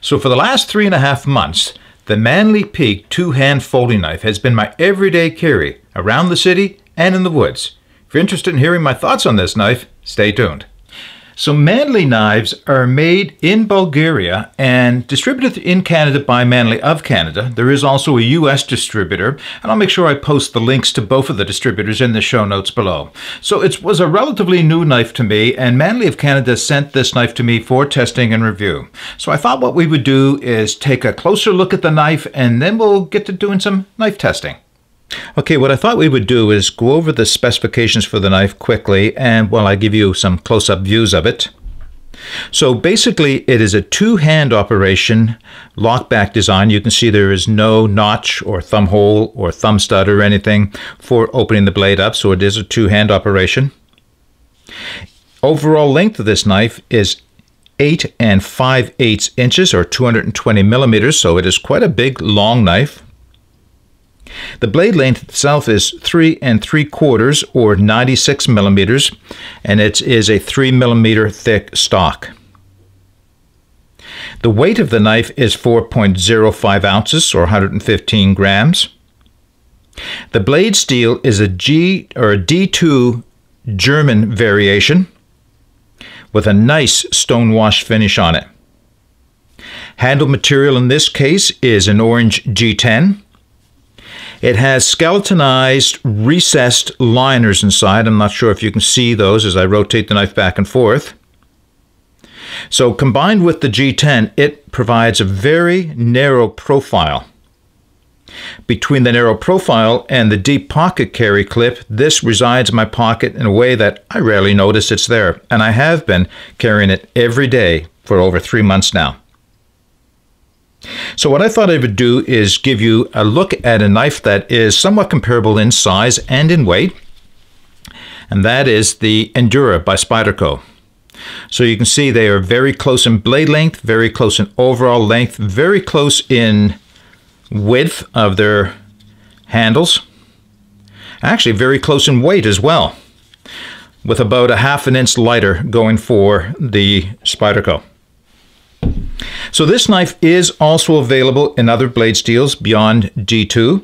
So for the last 3.5 months, the Manley Peak two-hand folding knife has been my everyday carry around the city and in the woods. If you're interested in hearing my thoughts on this knife, stay tuned. So Manley knives are made in Bulgaria and distributed in Canada by Manley of Canada. There is also a US distributor, and I'll make sure I post the links to both of the distributors in the show notes below. So it was a relatively new knife to me, and Manley of Canada sent this knife to me for testing and review. So I thought what we would do is take a closer look at the knife, and then we'll get to doing some knife testing. Okay, what I thought we would do is go over the specifications for the knife quickly, and well, I give you some close-up views of it. So basically, it is a two-hand operation, lockback design. You can see there is no notch or thumb hole or thumb stud or anything for opening the blade up, so it is a two-hand operation. Overall length of this knife is 8 5/8 inches or 220 millimeters, so it is quite a big, long knife. The blade length itself is 3 3/4 or 96 millimeters, and it is a 3 millimeter thick stock. The weight of the knife is 4.05 ounces or 115 grams. The blade steel is a D2 German variation with a nice stonewash finish on it. Handle material in this case is an orange G10. It has skeletonized, recessed liners inside. I'm not sure if you can see those as I rotate the knife back and forth. So combined with the G10, it provides a very narrow profile. Between the narrow profile and the deep pocket carry clip, this resides in my pocket in a way that I rarely notice it's there. And I have been carrying it every day for over 3 months now. So what I thought I would do is give you a look at a knife that is somewhat comparable in size and in weight, and that is the Endura by Spyderco. So you can see they are very close in blade length, very close in overall length, very close in width of their handles, actually very close in weight as well, with about a 1/2 inch lighter going for the Spyderco. So this knife is also available in other blade steels beyond G2.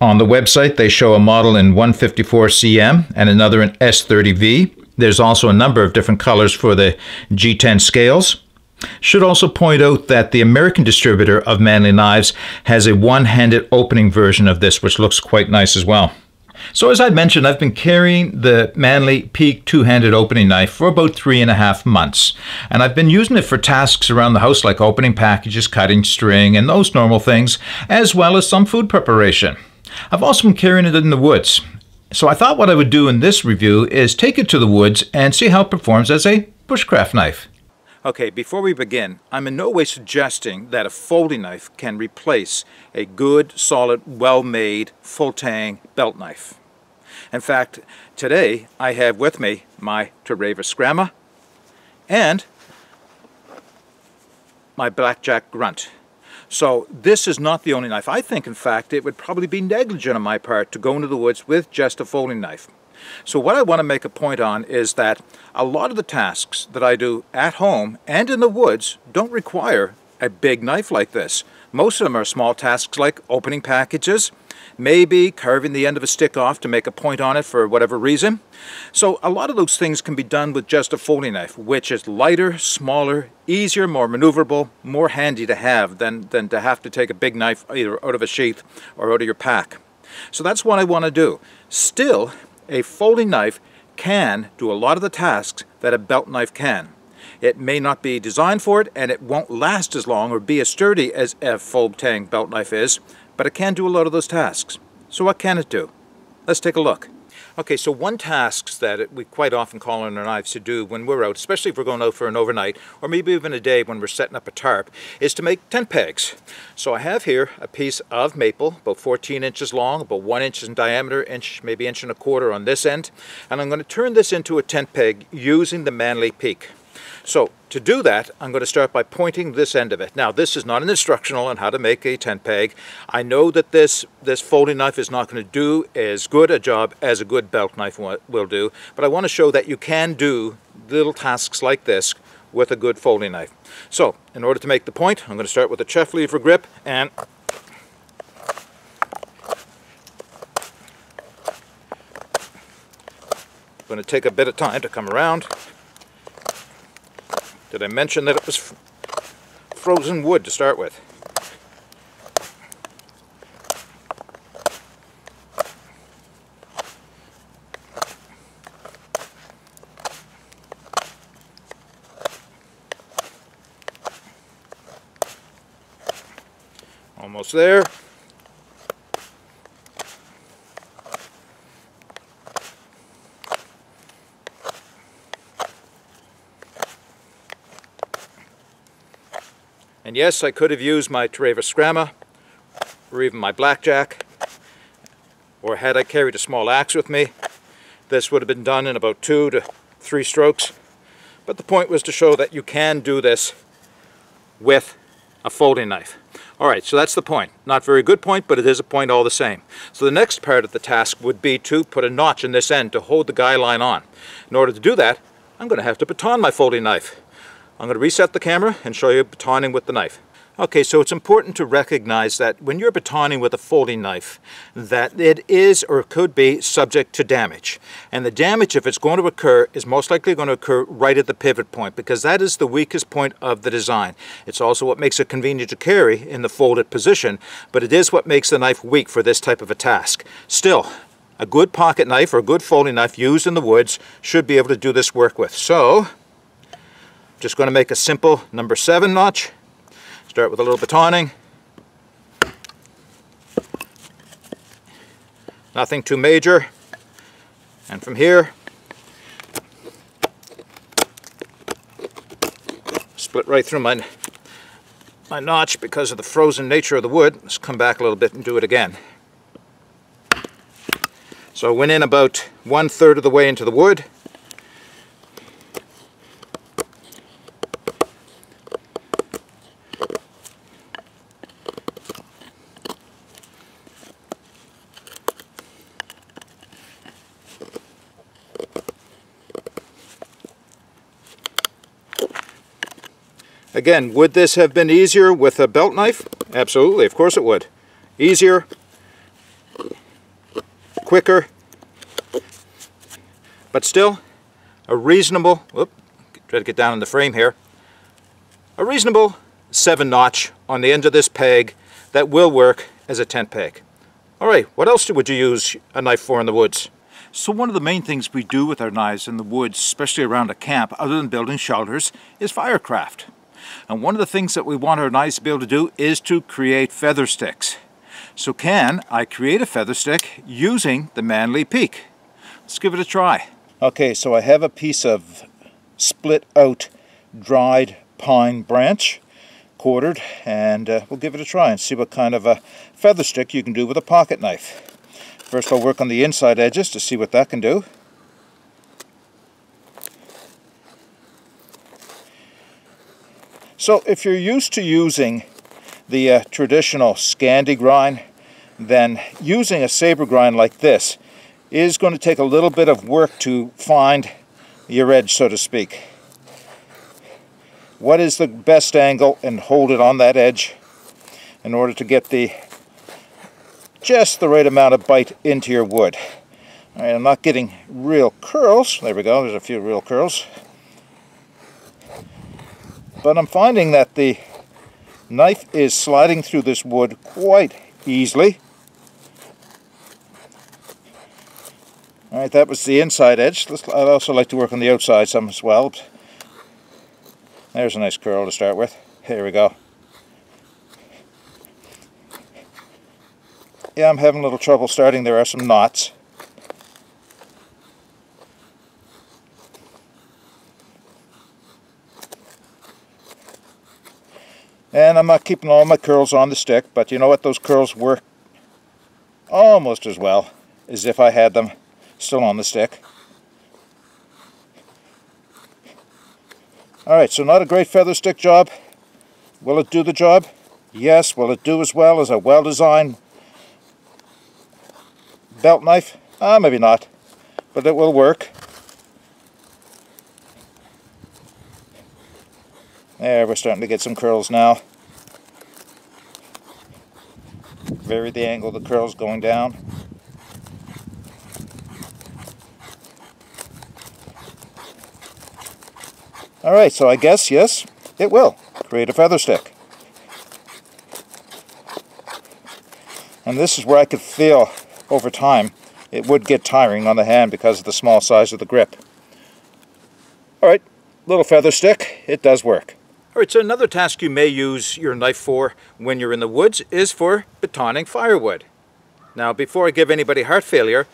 On the website, they show a model in 154 cm and another in S30V. There's also a number of different colors for the G10 scales. Should also point out that the American distributor of Manley knives has a one-handed opening version of this, which looks quite nice as well. So as I mentioned, I've been carrying the Manley Peak two-handed opening knife for about 3.5 months. And I've been using it for tasks around the house like opening packages, cutting string, and those normal things, as well as some food preparation. I've also been carrying it in the woods. So I thought what I would do in this review is take it to the woods and see how it performs as a bushcraft knife. Okay, before we begin, I'm in no way suggesting that a folding knife can replace a good, solid, well-made, full-tang belt knife. In fact, today I have with me my Tereva Scramma and my Blackjack Grunt. So this is not the only knife. I think, in fact, it would probably be negligent on my part to go into the woods with just a folding knife. So what I want to make a point on is that a lot of the tasks that I do at home and in the woods don't require a big knife like this. Most of them are small tasks like opening packages, maybe carving the end of a stick off to make a point on it for whatever reason. So a lot of those things can be done with just a folding knife, which is lighter, smaller, easier, more maneuverable, more handy to have than to have to take a big knife either out of a sheath or out of your pack. So that's what I want to do. Still, a folding knife can do a lot of the tasks that a belt knife can. It may not be designed for it, and it won't last as long or be as sturdy as a full-tang belt knife is, but it can do a lot of those tasks. So what can it do? Let's take a look. Okay, so one task that we quite often call on our knives to do when we're out, especially if we're going out for an overnight, or maybe even a day when we're setting up a tarp, is to make tent pegs. So I have here a piece of maple, about 14 inches long, about 1 inch in diameter, maybe 1 1/4 on this end, and I'm going to turn this into a tent peg using the Manley Peak. So to do that, I'm going to start by pointing this end of it. Now, this is not an instructional on how to make a tent peg. I know that this folding knife is not going to do as good a job as a good belt knife will do, but I want to show that you can do little tasks like this with a good folding knife. So, in order to make the point, I'm going to start with a chuff lever grip, and I'm going to take a bit of time to come around. Did I mention that it was frozen wood to start with? Almost there. And yes, I could have used my Tereva Scramma, or even my blackjack, or had I carried a small axe with me, this would have been done in about 2 to 3 strokes. But the point was to show that you can do this with a folding knife. Alright, so that's the point. Not very good point, but it is a point all the same. So the next part of the task would be to put a notch in this end to hold the guy line on. In order to do that, I'm going to have to baton my folding knife. I'm going to reset the camera and show you batoning with the knife. Okay, so it's important to recognize that when you're batoning with a folding knife, that it is or could be subject to damage. And the damage, if it's going to occur, is most likely going to occur right at the pivot point, because that is the weakest point of the design. It's also what makes it convenient to carry in the folded position, but it is what makes the knife weak for this type of a task. Still, a good pocket knife or a good folding knife used in the woods should be able to do this work with. So, just going to make a simple number 7 notch. Start with a little batoning. Nothing too major. And from here, split right through my notch because of the frozen nature of the wood. Let's come back a little bit and do it again. So I went in about 1/3 of the way into the wood. Again, would this have been easier with a belt knife? Absolutely, of course it would. Easier, quicker, but still a reasonable, try to get down in the frame here, a reasonable 7 notch on the end of this peg that will work as a tent peg. Alright, what else would you use a knife for in the woods? So one of the main things we do with our knives in the woods, especially around a camp, other than building shelters, is firecraft. And one of the things that we want our knives to be able to do is to create feather sticks. So can I create a feather stick using the Manly Peak? Let's give it a try. Okay, so I have a piece of split out dried pine branch, quartered, and we'll give it a try and see what kind of a feather stick you can do with a pocket knife. First I'll work on the inside edges to see what that can do. So if you're used to using the traditional Scandi grind, then using a saber grind like this is going to take a little bit of work to find your edge, so to speak. What is the best angle, and hold it on that edge in order to get just the right amount of bite into your wood. All right, I'm not getting real curls. There we go, there's a few real curls. But I'm finding that the knife is sliding through this wood quite easily. Alright, that was the inside edge. I'd also like to work on the outside some as well. There's a nice curl to start with. Here we go. Yeah, I'm having a little trouble starting. There are some knots. And I'm not keeping all my curls on the stick, but you know what? Those curls work almost as well as if I had them still on the stick. Alright, so not a great feather stick job. Will it do the job? Yes. Will it do as well as a well-designed belt knife? Maybe not, but it will work. There, we're starting to get some curls now. Vary the angle of the curls going down. Alright, so I guess, yes, it will create a feather stick. And this is where I could feel over time it would get tiring on the hand because of the small size of the grip. Alright, little feather stick, it does work. Alright, so another task you may use your knife for when you're in the woods is for batoning firewood. Now, before I give anybody heart failure,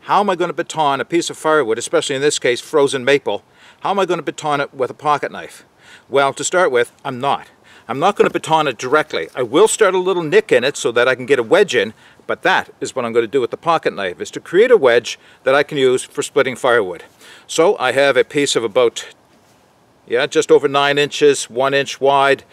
how am I going to baton a piece of firewood, especially in this case frozen maple? How am I going to baton it with a pocket knife? Well, to start with, I'm not. I'm not going to baton it directly. I will start a little nick in it so that I can get a wedge in, but that is what I'm going to do with the pocket knife, is to create a wedge that I can use for splitting firewood. So I have a piece of about, just over 9 inches, 1 inch wide,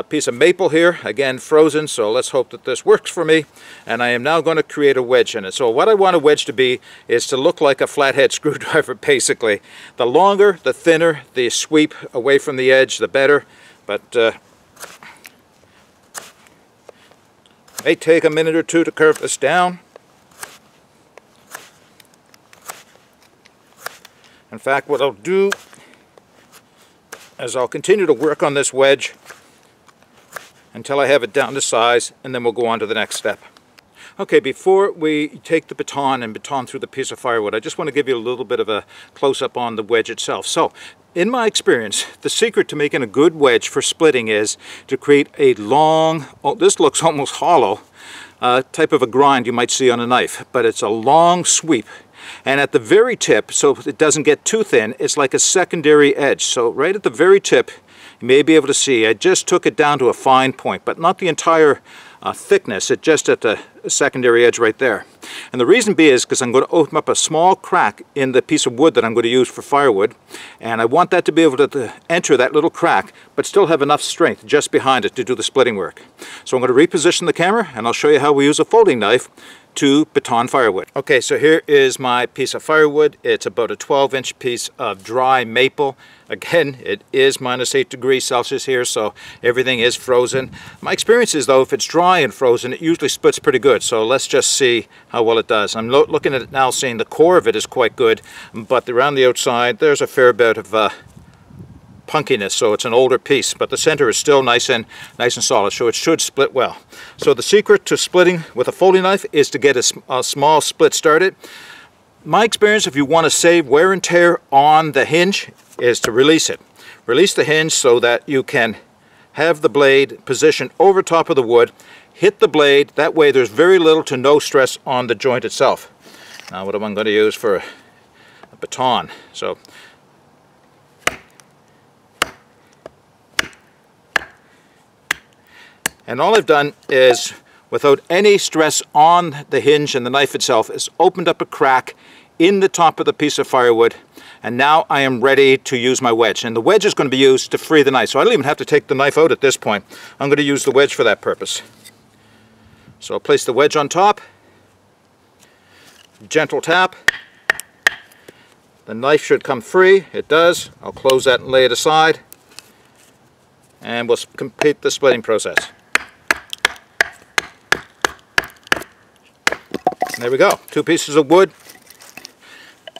piece of maple here, again frozen, so let's hope that this works for me. And I am now going to create a wedge in it. So what I want a wedge to be is to look like a flathead screwdriver, basically. The longer, the thinner the sweep away from the edge, the better. But may take a minute or two to curve this down. In fact, what I'll do is I'll continue to work on this wedge until I have it down to size, and then we'll go on to the next step. Okay, before we take the baton and baton through the piece of firewood, I just want to give you a little bit of a close-up on the wedge itself. So, in my experience, the secret to making a good wedge for splitting is to create a long, this looks almost hollow, type of a grind you might see on a knife, but it's a long sweep. And at the very tip, so it doesn't get too thin, it's like a secondary edge. So right at the very tip, you may be able to see, I just took it down to a fine point, but not the entire thickness, it's just at the secondary edge right there. And the reason being is because I'm going to open up a small crack in the piece of wood that I'm going to use for firewood, and I want that to be able to enter that little crack, but still have enough strength just behind it to do the splitting work. So I'm going to reposition the camera, and I'll show you how we use a folding knife to baton firewood. Okay, so here is my piece of firewood. It's about a 12-inch piece of dry maple. Again, it is -8 degrees Celsius here, so everything is frozen. My experience is, though, if it's dry and frozen, it usually splits pretty good. So let's just see how well it does. I'm looking at it now, seeing the core of it is quite good, but around the outside, there's a fair bit of punkiness, so it's an older piece, but the center is still nice and solid, so it should split well. So the secret to splitting with a folding knife is to get a small split started. My experience, if you want to save wear and tear on the hinge, is to release it. Release the hinge so that you can have the blade positioned over top of the wood, hit the blade, that way there's very little to no stress on the joint itself. Now what am I going to use for a baton? So and all I've done is, without any stress on the hinge and the knife itself, is opened up a crack in the top of the piece of firewood, and now I am ready to use my wedge. And the wedge is going to be used to free the knife, so I don't even have to take the knife out at this point. I'm going to use the wedge for that purpose. So I'll place the wedge on top, gentle tap, the knife should come free, it does. I'll close that and lay it aside, and we'll complete the splitting process. There we go, 2 pieces of wood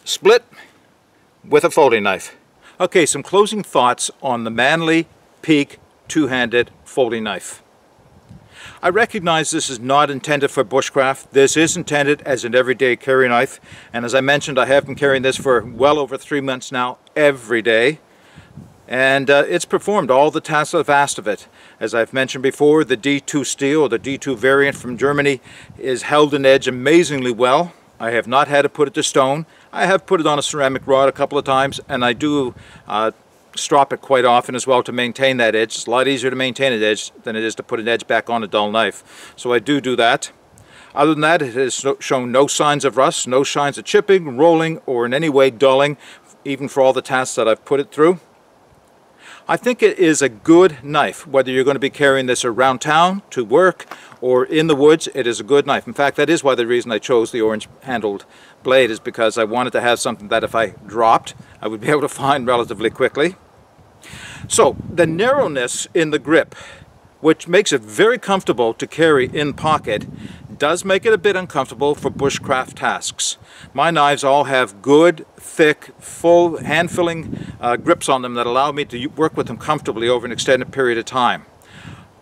split with a folding knife. Okay, some closing thoughts on the Manley Peak two-handed folding knife. I recognize this is not intended for bushcraft. This is intended as an everyday carry knife, and as I mentioned, I have been carrying this for well over 3 months now, every day. And it's performed all the tasks I've asked of it. As I've mentioned before, the D2 steel, or the D2 variant from Germany, is held an edge amazingly well. I have not had to put it to stone. I have put it on a ceramic rod a couple of times, and I do strop it quite often as well to maintain that edge. It's a lot easier to maintain an edge than it is to put an edge back on a dull knife. So I do that. Other than that, it has shown no signs of rust, no signs of chipping, rolling, or in any way dulling, even for all the tasks that I've put it through. I think it is a good knife, whether you're going to be carrying this around town, to work, or in the woods. It is a good knife. In fact, that is why the reason I chose the orange-handled blade, is because I wanted to have something that if I dropped, I would be able to find relatively quickly. So the narrowness in the grip, which makes it very comfortable to carry in pocket, does make it a bit uncomfortable for bushcraft tasks. My knives all have good, thick, full, hand-filling grips on them that allow me to work with them comfortably over an extended period of time.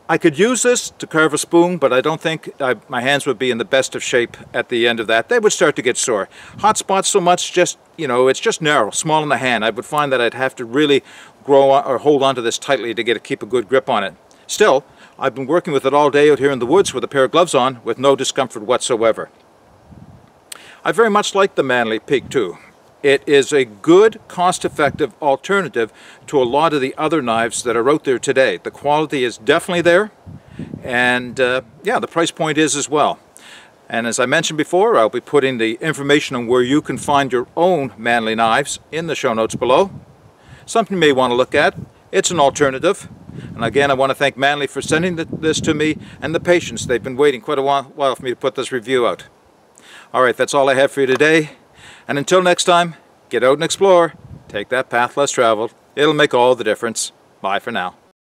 I could use this to carve a spoon, but I don't think my hands would be in the best of shape at the end of that. They would start to get sore. Hot spots so much, just, you know, it's just narrow, small in the hand. I would find that I'd have to really grow or hold onto this tightly to keep a good grip on it. Still, I've been working with it all day out here in the woods with a pair of gloves on with no discomfort whatsoever. I very much like the Manley Peak 2. It is a good, cost-effective alternative to a lot of the other knives that are out there today. The quality is definitely there, and yeah, the price point is as well. And as I mentioned before, I'll be putting the information on where you can find your own Manley knives in the show notes below. Something you may want to look at. It's an alternative. And again, I want to thank Manley for sending this to me and the patience. They've been waiting quite a while for me to put this review out. Alright, that's all I have for you today. And until next time, get out and explore. Take that path less traveled. It'll make all the difference. Bye for now.